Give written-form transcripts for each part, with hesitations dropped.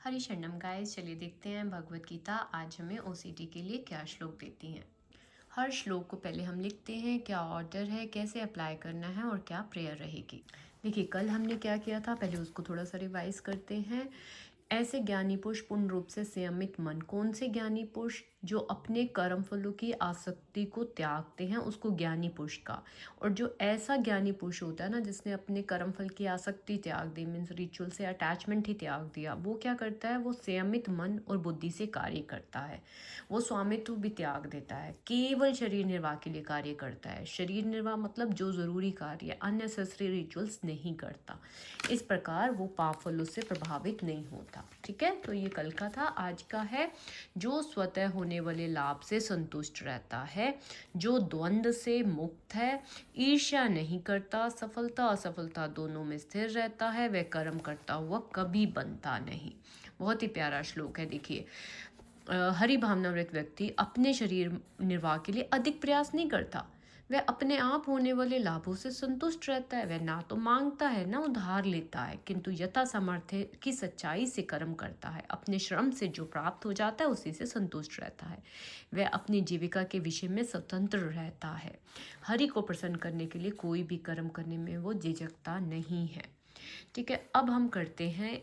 हरि शरणम गाइस, चलिए देखते हैं भगवत गीता आज हमें ओसीडी के लिए क्या श्लोक देती हैं। हर श्लोक को पहले हम लिखते हैं क्या ऑर्डर है, कैसे अप्लाई करना है और क्या प्रेयर रहेगी। देखिए कल हमने क्या किया था, पहले उसको थोड़ा सा रिवाइज करते हैं। ऐसे ज्ञानी पुरुष पूर्ण रूप से संयमित मन। कौन से ज्ञानी पुरुष? जो अपने कर्म फलों की आसक्ति को त्यागते हैं, उसको ज्ञानी पुरुष का। और जो ऐसा ज्ञानी पुरुष होता है ना, जिसने अपने कर्म फल की आसक्ति त्याग दी, मीन्स रिचुअल से अटैचमेंट ही त्याग दिया, वो क्या करता है? वो संयमित मन और बुद्धि से कार्य करता है। वो स्वामित्व भी त्याग देता है, केवल शरीर निर्वाह के लिए कार्य करता है। शरीर निर्वाह मतलब जो ज़रूरी कार्य, अननेसेसरी रिचुअल्स नहीं करता। इस प्रकार वो पाप फलों से प्रभावित नहीं होता। ठीक है, तो ये कल का था। आज का है जो स्वतः होने वाले लाभ से संतुष्ट रहता है, जो द्वंद्व से मुक्त है, ईर्ष्या नहीं करता, सफलता असफलता दोनों में स्थिर रहता है, वह कर्म करता हुआ कभी बनता नहीं। बहुत ही प्यारा श्लोक है। देखिए हरि भावनामृत व्यक्ति अपने शरीर निर्वाह के लिए अधिक प्रयास नहीं करता। वह अपने आप होने वाले लाभों से संतुष्ट रहता है। वह ना तो मांगता है ना उधार लेता है, किंतु यथा सामर्थ्य की सच्चाई से कर्म करता है। अपने श्रम से जो प्राप्त हो जाता है उसी से संतुष्ट रहता है। वह अपनी जीविका के विषय में स्वतंत्र रहता है। हरि को प्रसन्न करने के लिए कोई भी कर्म करने में वो झिझकता नहीं है। ठीक है, अब हम करते हैं।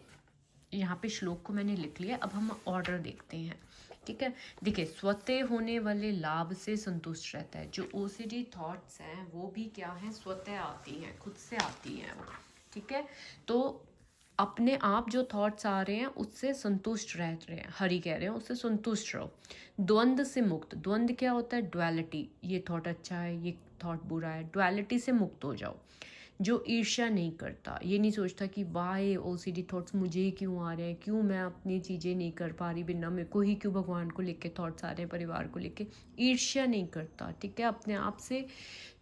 यहाँ पे श्लोक को मैंने लिख लिया, अब हम ऑर्डर देखते हैं। ठीक है, देखिए स्वतः होने वाले लाभ से संतुष्ट रहता है। जो ओसीडी थॉट्स हैं वो भी क्या हैं? स्वतः आती हैं, खुद से आती हैं वो। ठीक है, तो अपने आप जो थॉट्स आ रहे हैं उससे संतुष्ट रह रहे हैं। हरि कह रहे हैं उससे संतुष्ट रहो। द्वंद्व से मुक्त। द्वंद्व क्या होता है? डुअलिटी। ये थॉट अच्छा है, ये थॉट बुरा है। डुअलिटी से मुक्त हो जाओ। जो ईर्ष्या नहीं करता, ये नहीं सोचता कि वाह ये ओसीडी थॉट्स मुझे ही क्यों आ रहे हैं, क्यों मैं अपनी चीज़ें नहीं कर पा रही, बिना मेरे को ही क्यों भगवान को लेके थॉट्स आ रहे हैं, परिवार को लेके। ईर्ष्या नहीं करता। ठीक है, अपने आप से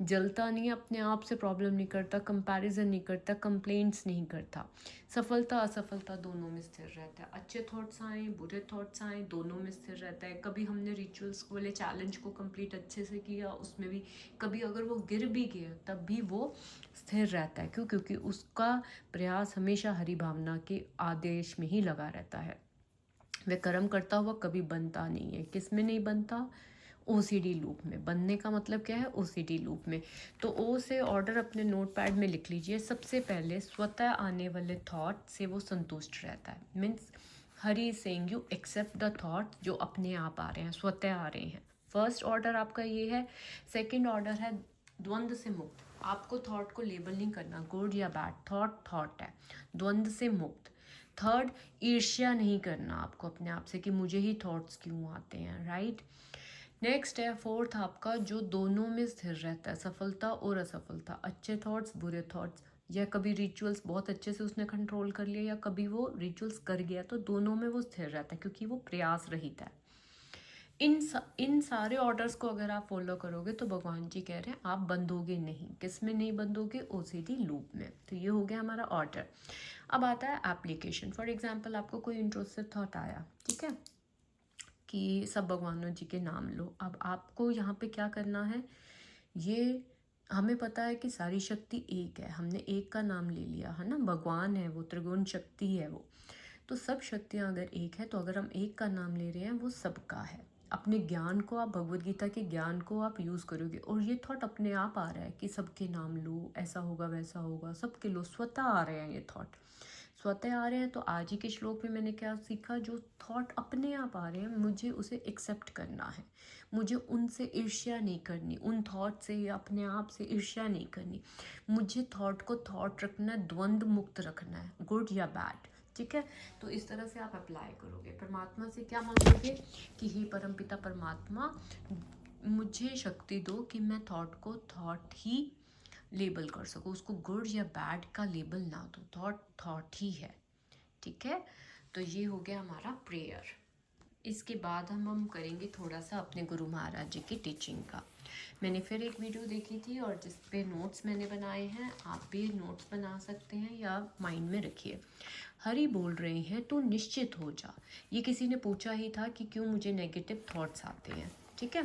जलता नहीं है, अपने आप से प्रॉब्लम नहीं करता, कंपैरिजन नहीं करता, कंप्लेंट्स नहीं करता। सफलता असफलता दोनों में स्थिर रहता है। अच्छे थॉट्स आए बुरे थॉट्स आए दोनों में स्थिर रहता है। कभी हमने रिचुअल्स वाले चैलेंज को कंप्लीट अच्छे से किया, उसमें भी कभी अगर वो गिर भी गया तब भी वो स्थिर रहता है। क्यों? क्योंकि उसका प्रयास हमेशा हरि भावना के आदेश में ही लगा रहता है। वह कर्म करता हुआ कभी बनता नहीं है। किस में नहीं बनता? ओसीडी लूप में। बनने का मतलब क्या है? ओसीडी लूप में। तो ओ से ऑर्डर अपने नोटपैड में लिख लीजिए। सबसे पहले स्वतः आने वाले थॉट से वो संतुष्ट रहता है। Means Hari saying you accept the thought जो अपने आप आ रहे हैं, स्वतः आ रहे हैं। फर्स्ट ऑर्डर आपका ये है। सेकंड ऑर्डर है द्वंद्व से मुक्त। आपको थॉट को लेबल नहीं करना, गुड या बैड। थॉट थॉट है, द्वंद्व से मुक्त। थर्ड, ईर्ष्या नहीं करना आपको अपने आप से कि मुझे ही थॉट्स क्यों आते हैं, राइट। नेक्स्ट है फोर्थ आपका, जो दोनों में स्थिर रहता है, सफलता और असफलता, अच्छे थॉट्स बुरे थॉट्स। या कभी रिचुअल्स बहुत अच्छे से उसने कंट्रोल कर लिया या कभी वो रिचुअल्स कर गया, तो दोनों में वो स्थिर रहता है क्योंकि वो प्रयास रहित है। इन सारे ऑर्डर्स को अगर आप फॉलो करोगे तो भगवान जी कह रहे हैं आप बंधोगे नहीं। किस में नहीं बंधोगे? ओसीडी लूप में। तो ये हो गया हमारा ऑर्डर। अब आता है एप्लीकेशन। फॉर एग्जाम्पल आपको कोई इंट्रोसिव थॉट आया, ठीक है, कि सब भगवानों जी के नाम लो। अब आपको यहाँ पे क्या करना है? ये हमें पता है कि सारी शक्ति एक है, हमने एक का नाम ले लिया है ना, भगवान है वो, त्रिगुण शक्ति है वो। तो सब शक्तियाँ अगर एक है तो अगर हम एक का नाम ले रहे हैं वो सबका है। अपने ज्ञान को आप, भगवत गीता के ज्ञान को आप यूज़ करोगे और ये थॉट अपने आप आ रहा है कि सबके नाम लो, ऐसा होगा वैसा होगा, सबके लो, स्वतः आ रहे हैं ये थॉट, स्वतः आ रहे हैं। तो आज ही के श्लोक में मैंने क्या सीखा? जो थॉट अपने आप आ रहे हैं मुझे उसे एक्सेप्ट करना है, मुझे उनसे ईर्ष्या नहीं करनी, उन थॉट से या अपने आप से ईर्ष्या नहीं करनी। मुझे थॉट को थॉट रखना है, द्वंद्व मुक्त रखना है, गुड या बैड। ठीक है, तो इस तरह से आप अप्लाई करोगे। परमात्मा से क्या मांगोगे कि हे परमपिता परमात्मा, मुझे शक्ति दो कि मैं थॉट को थॉट ही लेबल कर सकूँ, उसको गुड या बैड का लेबल ना दो, थॉट थॉट ही है। ठीक है, तो ये हो गया हमारा प्रेयर। इसके बाद हम करेंगे थोड़ा सा अपने गुरु महाराज जी की टीचिंग का। मैंने फिर एक वीडियो देखी थी और जिस पे नोट्स मैंने बनाए हैं, आप भी नोट्स बना सकते हैं या माइंड में रखिए। हरि बोल रहे हैं तो निश्चित हो जा। ये किसी ने पूछा ही था कि क्यों मुझे नेगेटिव थॉट्स आते हैं। ठीक है,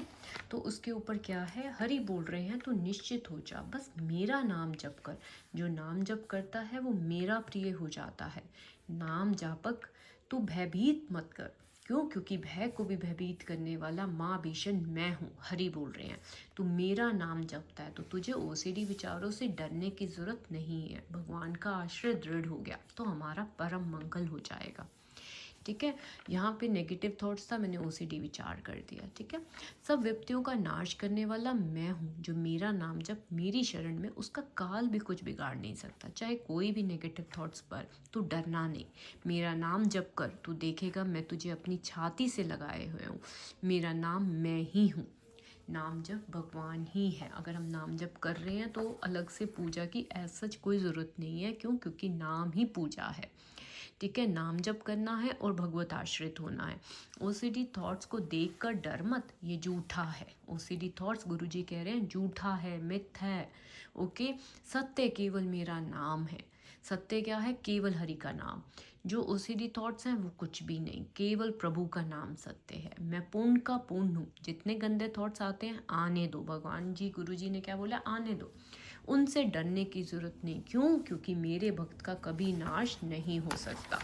तो उसके ऊपर क्या है? हरि बोल रहे हैं तो निश्चित हो जा, बस मेरा नाम जप कर। जो नाम जप करता है वो मेरा प्रिय हो जाता है। नाम जापक तू भयभीत मत कर। क्यों? क्योंकि भय को भी भयभीत करने वाला माँ भीषण मैं हूँ, हरि बोल रहे हैं। तू मेरा नाम जपता है तो तुझे ओसीडी विचारों से डरने की ज़रूरत नहीं है। भगवान का आश्रय दृढ़ हो गया तो हमारा परम मंगल हो जाएगा। ठीक है, यहाँ पे नेगेटिव थॉट्स था, मैंने ओसीडी विचार कर दिया। ठीक है, सब विपत्तियों का नाश करने वाला मैं हूँ, जो मेरा नाम जब मेरी शरण में, उसका काल भी कुछ बिगाड़ नहीं सकता। चाहे कोई भी नेगेटिव थॉट्स पर, तू डरना नहीं। मेरा नाम जप कर, तू देखेगा मैं तुझे अपनी छाती से लगाए हुए हूँ। मेरा नाम मैं ही हूँ। नाम जप भगवान ही है। अगर हम नाम जप कर रहे हैं तो अलग से पूजा की ऐसा कोई ज़रूरत नहीं है। क्यों? क्योंकि नाम ही पूजा है। ठीक है, नाम जप करना है और भगवत आश्रित होना है। ओसीडी थॉट्स को देखकर डर मत, ये झूठा है। ओसीडी थॉट्स, गुरुजी कह रहे हैं, झूठा है, मिथ है। ओके, सत्य केवल मेरा नाम है। सत्य क्या है? केवल हरि का नाम। जो ओसीडी थॉट्स हैं वो कुछ भी नहीं, केवल प्रभु का नाम सत्य है। मैं पूर्ण का पूर्ण हूँ। जितने गंदे थॉट्स आते हैं आने दो। भगवान जी, गुरु जी ने क्या बोला? आने दो। उनसे डरने की ज़रूरत नहीं। क्यों? क्योंकि मेरे भक्त का कभी नाश नहीं हो सकता।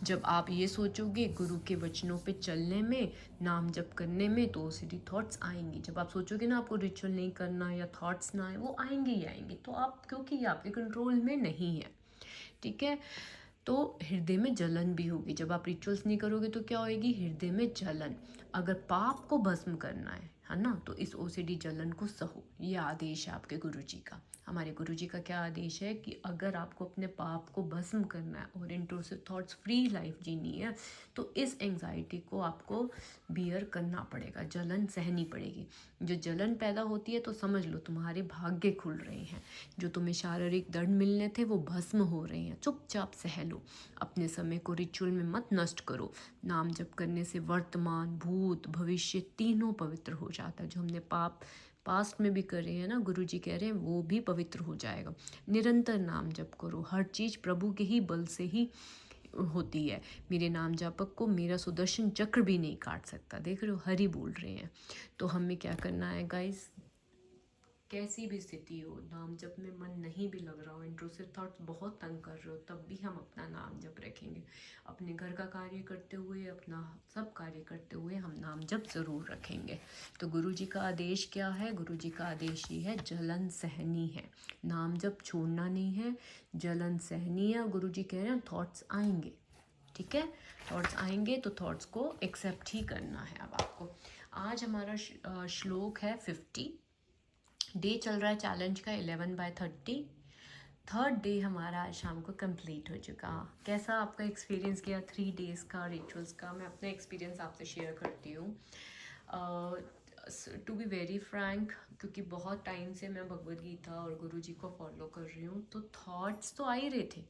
जब आप ये सोचोगे गुरु के वचनों पे चलने में, नाम जप करने में, तो ओसीडी थॉट्स आएंगी। जब आप सोचोगे ना आपको रिचुअल नहीं करना या थॉट्स ना आए, वो आएंगे ही आएंगे। तो आप, क्योंकि ये आपके कंट्रोल में नहीं है। ठीक है, तो हृदय में जलन भी होगी। जब आप रिचुअल्स नहीं करोगे तो क्या होएगी? हृदय में जलन। अगर पाप को भस्म करना है ना, तो इस ओसीडी जलन को सहो। ये आदेश है आपके गुरुजी का। हमारे गुरुजी का क्या आदेश है कि अगर आपको अपने पाप को भस्म करना है और इंट्रूसिव थॉट्स फ्री लाइफ जीनी है, तो इस एंजाइटी को आपको बियर करना पड़ेगा, जलन सहनी पड़ेगी। जो जलन पैदा होती है तो समझ लो तुम्हारे भाग्य खुल रहे हैं। जो तुम्हें शारीरिक दर्द मिलने थे वो भस्म हो रहे हैं। चुपचाप सह लो। अपने समय को रिचुअल में मत नष्ट करो। नाम जप करने से वर्तमान, भूत, भविष्य तीनों पवित्र हो जाता है। जो हमने पाप पास्ट में भी करे हैं ना, गुरु जी कह रहे हैं, वो भी पवित्र हो जाएगा। निरंतर नाम जप करो। हर चीज़ प्रभु के ही बल से ही होती है। मेरे नाम जापक को मेरा सुदर्शन चक्र भी नहीं काट सकता। देख रहे हो, हरि बोल रहे हैं। तो हमें क्या करना है गाइस? कैसी भी स्थिति हो, नाम जप में मन नहीं भी लग रहा हो, इंट्रूसिव थॉट्स बहुत तंग कर रहे हो, तब भी हम अपना नाम जप रखेंगे। अपने घर का कार्य करते हुए, अपना सब कार्य करते हुए हम नाम जप ज़रूर रखेंगे। तो गुरु जी का आदेश क्या है? गुरु जी का आदेश ये है, जलन सहनी है। नाम जप छोड़ना नहीं है, जलन सहनी है। गुरु जी कह रहे हैं थॉट्स आएंगे। ठीक है, थॉट्स आएंगे तो थॉट्स को एक्सेप्ट ही करना है अब आपको। आज हमारा श्लोक है 50। डे चल रहा है चैलेंज का 11/30। थर्ड डे हमारा आज शाम को कंप्लीट हो चुका। कैसा आपका एक्सपीरियंस गया 3 डेज़ का रिचुअल्स का? मैं अपना एक्सपीरियंस आपसे शेयर करती हूँ। टू बी वेरी फ्रैंक, क्योंकि बहुत टाइम से मैं भगवद गीता और गुरु जी को फॉलो कर रही हूँ, तो थॉट्स तो आ ही रहे थे,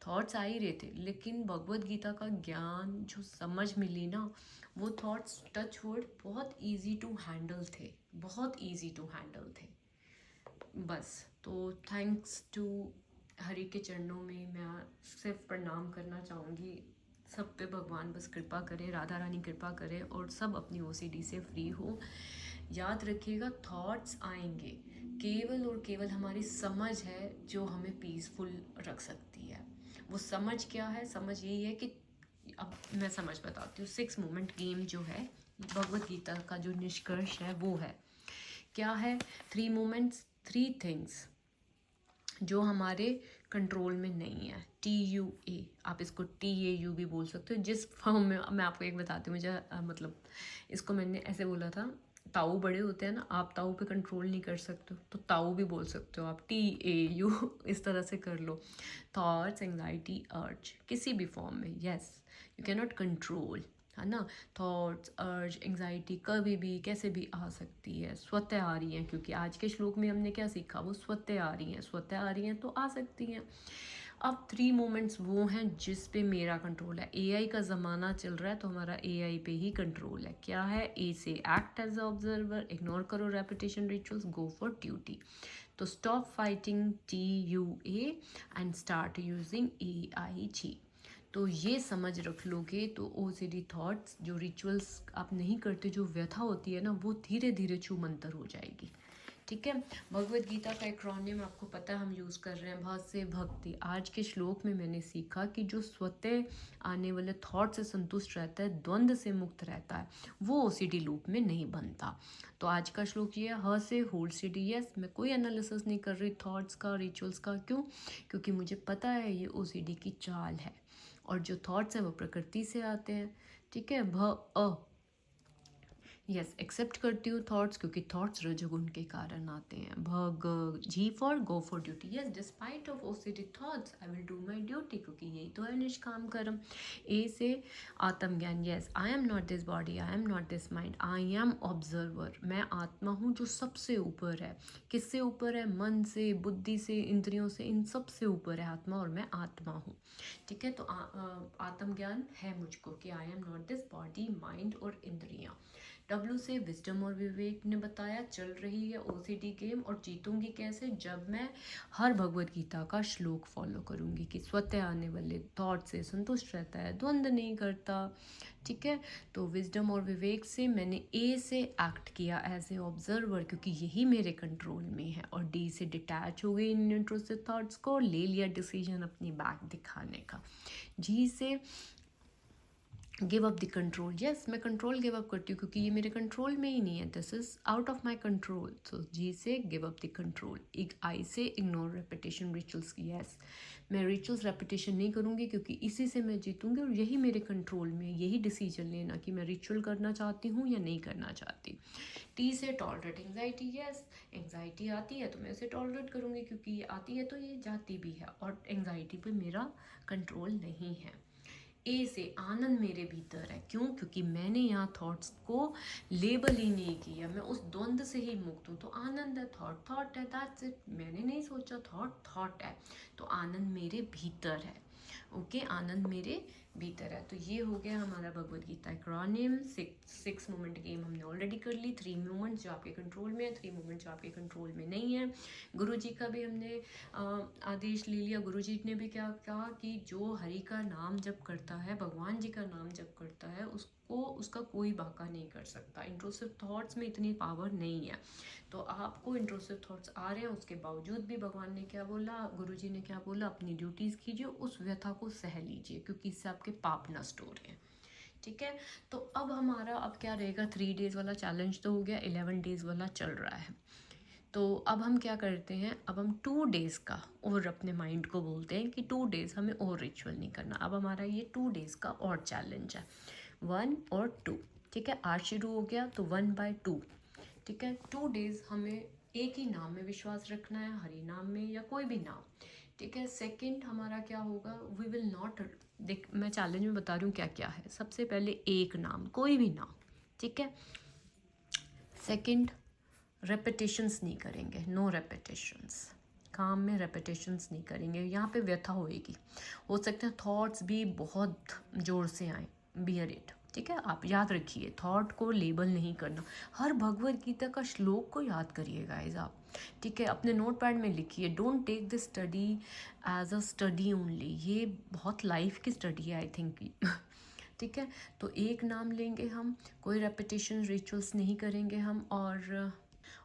थॉट्स आ ही रहे थे, लेकिन भगवद गीता का ज्ञान जो समझ मिली ना, वो थॉट्स टच वर्ड बहुत इजी टू हैंडल थे, बहुत इजी टू हैंडल थे। बस, तो थैंक्स टू हरि के चरणों में मैं सिर्फ प्रणाम करना चाहूँगी। सब पे भगवान बस कृपा करे, राधा रानी कृपा करे और सब अपनी ओसीडी से फ्री हो। याद रखिएगा, थॉट्स आएंगे, केवल और केवल हमारी समझ है जो हमें पीसफुल रख सकती है। वो समझ क्या है? समझ यही है कि, अब मैं समझ बताती हूँ। 6 मोमेंट गेम जो है भगवद गीता का, जो निष्कर्ष है वो है क्या है? 3 मोमेंट्स, 3 थिंग्स जो हमारे कंट्रोल में नहीं है। TUA, आप इसको TAU भी बोल सकते हो। जिस फॉर्म में, मैं आपको एक बताती हूँ, मुझे मतलब इसको मैंने ऐसे बोला था, ताऊ बड़े होते हैं ना, आप ताऊ पे कंट्रोल नहीं कर सकते तो ताऊ भी बोल सकते हो आप, TAU इस तरह से कर लो। थॉट्स, एंग्जाइटी, अर्ज, किसी भी फॉर्म में, yes, you can not control, है ना। थॉट्स, अर्ज, एंग्जाइटी कभी भी कैसे भी आ सकती है, स्वतः आ रही हैं, क्योंकि आज के श्लोक में हमने क्या सीखा? वो स्वतः आ रही हैं, स्वतः आ रही हैं तो आ सकती हैं। अब 3 मोमेंट्स वो हैं जिस पे मेरा कंट्रोल है। AI का ज़माना चल रहा है तो हमारा AI पे ही कंट्रोल है। क्या है? A से एक्ट एज ऑब्जर्वर, इग्नोर करो repetition rituals, go for duty. तो stop fighting TUA and start using AIG। तो ये समझ रख लोगे तो OCD थॉट्स, जो रिचुअल्स आप नहीं करते, जो व्यथा होती है ना, वो धीरे धीरे छूमंतर हो जाएगी। ठीक है। भगवत गीता का एक्रोनिम आपको पता है हम यूज़ कर रहे हैं, भ से भक्ति। आज के श्लोक में मैंने सीखा कि जो स्वतः आने वाले थॉट से संतुष्ट रहता है, द्वंद्व से मुक्त रहता है, वो ओसीडी लूप में नहीं बनता। तो आज का श्लोक ये है, ह से होल्ड सिटी। यस, मैं कोई एनालिसिस नहीं कर रही थॉट्स का, रिचुअल्स का। क्यों? क्योंकि मुझे पता है ये ओसीडी की चाल है, और जो थॉट्स हैं वो प्रकृति से आते हैं। ठीक है। भ अ यस, एक्सेप्ट करती हूँ थॉट्स, क्योंकि थॉट्स रजोगुण के कारण आते हैं। भग G for go for duty. Yes, despite of OCD thoughts I will do my duty, क्योंकि यही तो है निष्काम कर्म। ए से आत्मज्ञान। Yes, I am not this body, I am not this mind, I am observer. मैं आत्मा हूँ जो सबसे ऊपर है। किससे ऊपर है? मन से, बुद्धि से, इंद्रियों से, इन सब से ऊपर है आत्मा, और मैं आत्मा हूँ। ठीक है। तो आत्मज्ञान है मुझको कि आई am not this body, mind और इंद्रियाँ। डब्ल्यू से विजडम और विवेक ने बताया चल रही है ओसीडी गेम, और जीतूंगी कैसे? जब मैं हर भगवत गीता का श्लोक फॉलो करूंगी कि स्वतः आने वाले थॉट से संतुष्ट रहता है, द्वंद्व नहीं करता। ठीक है। तो विजडम और विवेक से मैंने ए से एक्ट किया एज ए ऑब्जर्वर, क्योंकि यही मेरे कंट्रोल में है, और डी से डिटैच हो गई इन इंट्रूसिव थॉट्स को, ले लिया डिसीजन अपनी बैक दिखाने का। जी से give up the control. Yes, मैं कंट्रोल गिव अप करती हूँ, क्योंकि ये मेरे कंट्रोल में ही नहीं है, this is out of my control. So G से give up the control. I से इग्नोर रेपिटेशन रिचुअल्स। यस, मैं रिचुअल्स रेपिटेशन नहीं करूँगी, क्योंकि इसी से मैं जीतूँगी, और यही मेरे कंट्रोल में, यही डिसीजन लेना कि मैं रिचुअल करना चाहती हूँ या नहीं करना चाहती। टी से टॉलरेट एंग्जाइटी। यस, एंग्जाइटी आती है तो मैं उसे टॉलरेट करूँगी, क्योंकि ये आती है तो ये जाती भी है, और एंग्जाइटी पे मेरा कंट्रोल नहीं है। ए से आनंद मेरे भीतर है। क्यों? क्योंकि मैंने यहाँ थॉट्स को लेबल ही नहीं किया, मैं उस द्वंद्व से ही मुक्त हूँ। तो आनंद है, थॉट थॉट है, दैट्स इट। मैंने नहीं सोचा, थॉट थॉट है, तो आनंद मेरे भीतर है। ओके, आनंद मेरे भीतर है। तो ये हो गया हमारा Bhagavad Gita acronym. Six moment game हमने ऑलरेडी कर ली। 3 मोमेंट्स जो आपके कंट्रोल में है, 3 मोमेंट्स जो आपके कंट्रोल में नहीं है। गुरु जी का भी हमने आदेश ले लिया। गुरु जी ने भी क्या कहा कि जो हरि का नाम जप करता है, भगवान जी का नाम जप करता है, उसको उसका कोई बाका नहीं कर सकता। इंट्रूसिव थॉट्स में इतनी पावर नहीं है। तो आपको इंट्रूसिव थॉट्स आ रहे हैं, उसके बावजूद भी भगवान ने क्या बोला, गुरु जी ने क्या बोला, अपनी ड्यूटीज़ कीजिए, उस व्यथा को सह लीजिए, क्योंकि इससे आपके पाप नष्ट हो रहे हैं। ठीक है। तो अब हमारा अब क्या रहेगा, 3 डेज़ वाला चैलेंज तो हो गया, 11 डेज़ वाला चल रहा है। तो अब हम क्या करते हैं, अब हम 2 डेज़ का और अपने माइंड को बोलते हैं कि 2 डेज़ हमें और रिचुअल नहीं करना। अब हमारा ये 2 डेज़ का और चैलेंज है, 1 और 2। ठीक है। आज शुरू हो गया तो 1/2। ठीक है। 2 डेज़ हमें एक ही नाम में विश्वास रखना है, हरि नाम में या कोई भी नाम। ठीक है। सेकंड हमारा क्या होगा, वी विल नॉट, देख मैं चैलेंज में बता रही हूँ क्या क्या है। सबसे पहले एक नाम, कोई भी नाम। ठीक है। सेकंड, रेपिटेशंस नहीं करेंगे, नो रेपिटेशंस। काम में रेपिटेशंस नहीं करेंगे, यहाँ पे व्यथा होएगी। हो सकते हैं थॉट्स भी बहुत ज़ोर से आए, बियर इट। ठीक है। आप याद रखिए, थॉट को लेबल नहीं करना। हर भगवत गीता का श्लोक को याद करिए गाइस आप। ठीक है। अपने नोट पैड में लिखिए, don't take this study as a study only. ये बहुत लाइफ की स्टडी है आई थिंक। ठीक है। तो एक नाम लेंगे हम, कोई रेपिटेशन रिचुअल्स नहीं करेंगे हम।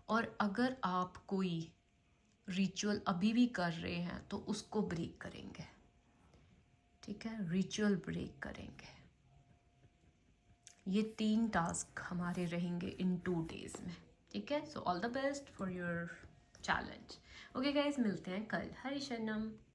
और अगर आप कोई रिचुअल अभी भी कर रहे हैं तो उसको ब्रेक करेंगे। ठीक है। रिचुअल ब्रेक करेंगे। ये 3 टास्क हमारे रहेंगे इन 2 डेज़ में। ठीक है। So all the best for your challenge. Okay guys, मिलते हैं कल। हरि शरणम।